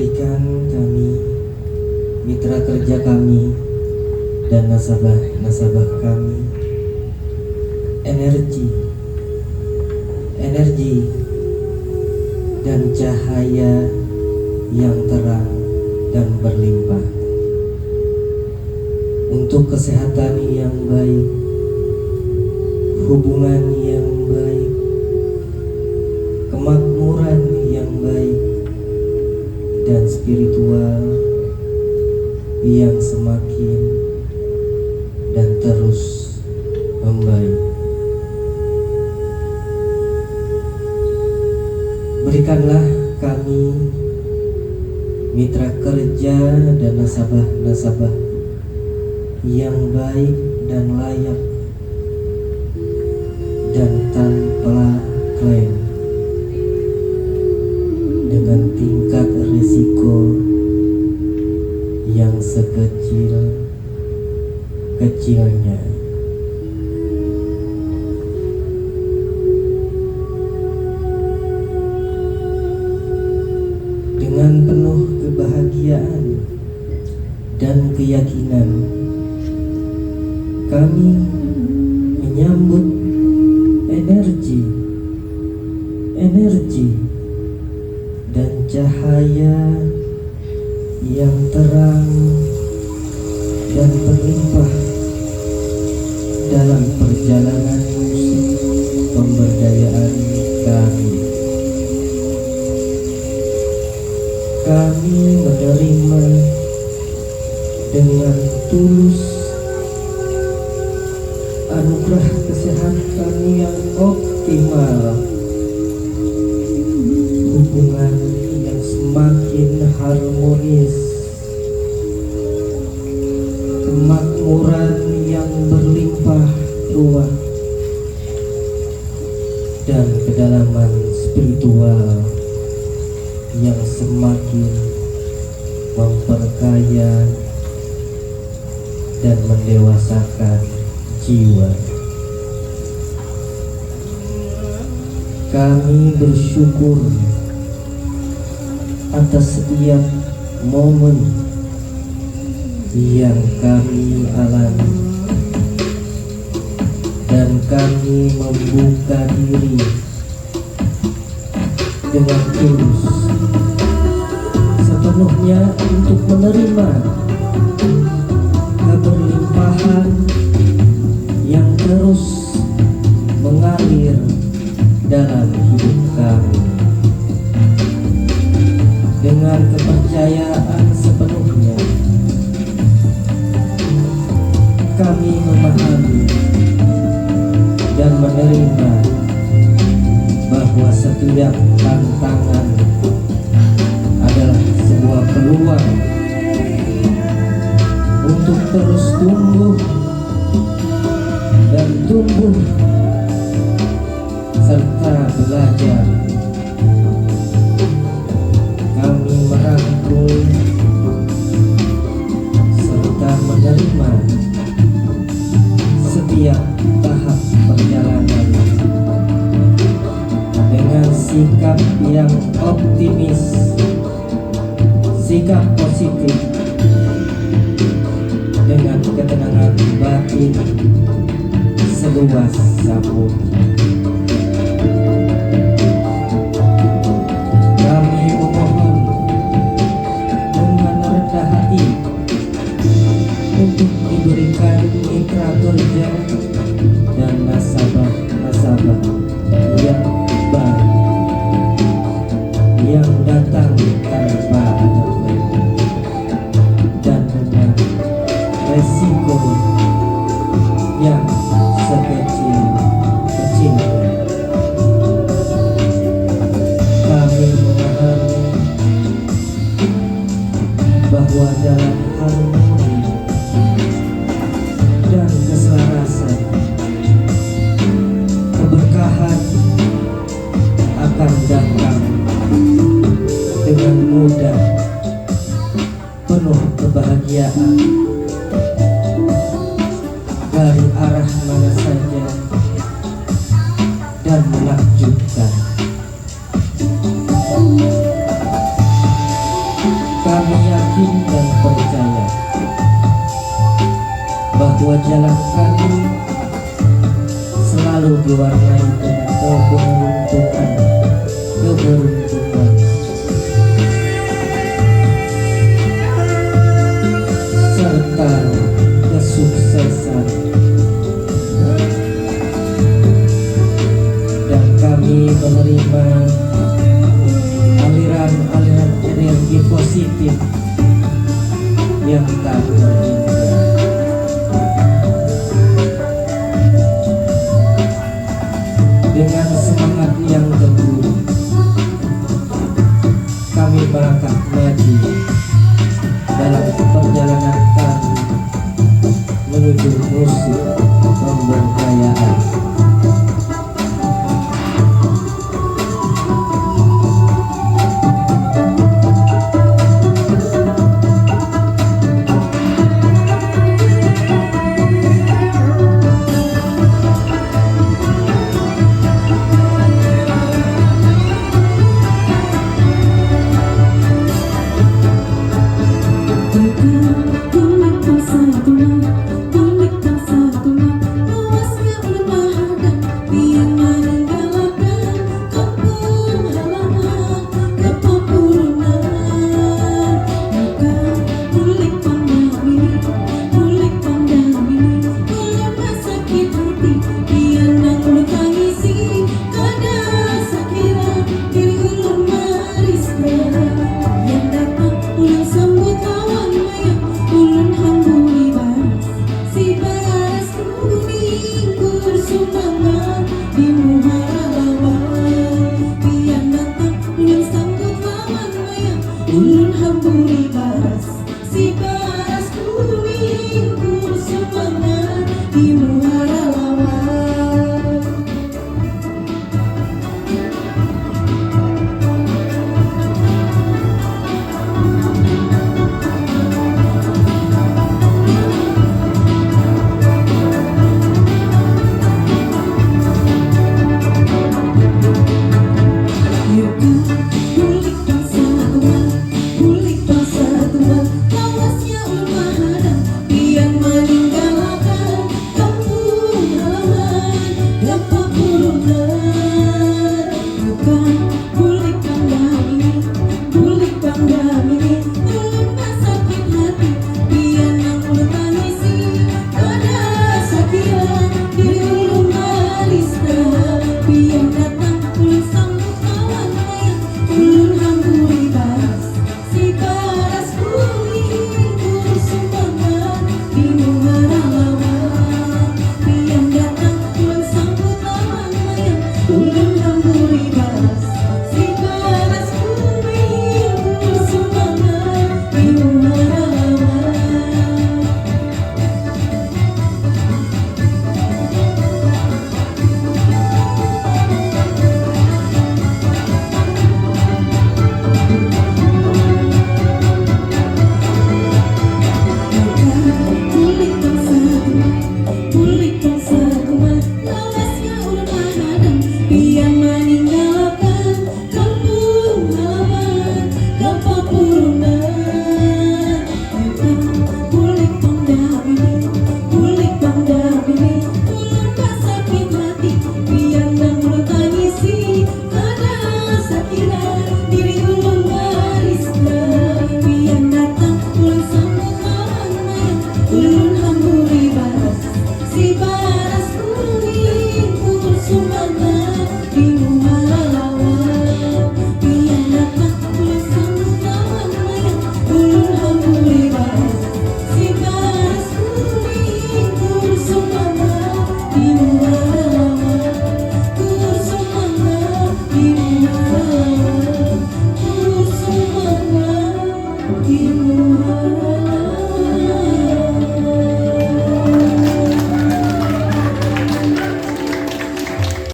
berikan kami, mitra kerja kami, dan nasabah-nasabah kami energi dan cahaya yang terang dan berlimpah untuk kesehatan yang baik, hubungan yang baik, kemakmuran yang baik, dan spiritual yang semakin dan terus membaik. Berikanlah kami, mitra kerja dan nasabah-nasabah yang baik dan layak dan tanpa klaim, dengan tingkat risiko yang sekecil-kecilnya. Dengan penuh kebahagiaan dan keyakinan, kami menyambut energi dan cahaya yang terang dan berlimpah dalam perjalanan musik pemberdayaan kami. Kami menerima dengan tulus anugerah kesehatan yang optimal, hubungan yang semakin harmonis, kemakmuran yang berlimpah ruah, dan kedalaman spiritual yang semakin memperkaya dan mendewasakan jiwa. Kami bersyukur atas setiap momen yang kami alami, dan kami membuka diri dengan tulus sepenuhnya untuk menerima keberlimpahan yang terus mengalir dalam hidup kami. Dengan kepercayaan sepenuhnya, kami memahami dan menerima bahwa setiap tantangan adalah sebuah peluang untuk terus tumbuh dan tumbuh serta belajar. Kami merangkul serta menerima setiap tahap perjalanan dengan sikap yang optimis, sikap positif, dengan ketenangan batin seluas samudra. Kami memohon dengan rendah hati untuk diberikan mitra kerja dan nasabah-nasabah yang baik, yang datang tanpa ada klaim dan dengan resiko yang sekecil-kecilnya. Kami memahami bahwa dalam harmoni dan keselarasan, keberkahan akan datang dengan mudah, penuh kebahagiaan dari arah mana saja dan menakjubkan. Wajah kami selalu diwarnai dengan keberuntungan, serta kesuksesan, dan kami menerima aliran-aliran energi positif yang tak terhingga. Dengan semangat yang teguh, kami melangkah maju dalam perjalanan kami menuju musik pemberdayaan. Ulun hamburi baras, si baras kuning, ku semangat di muara.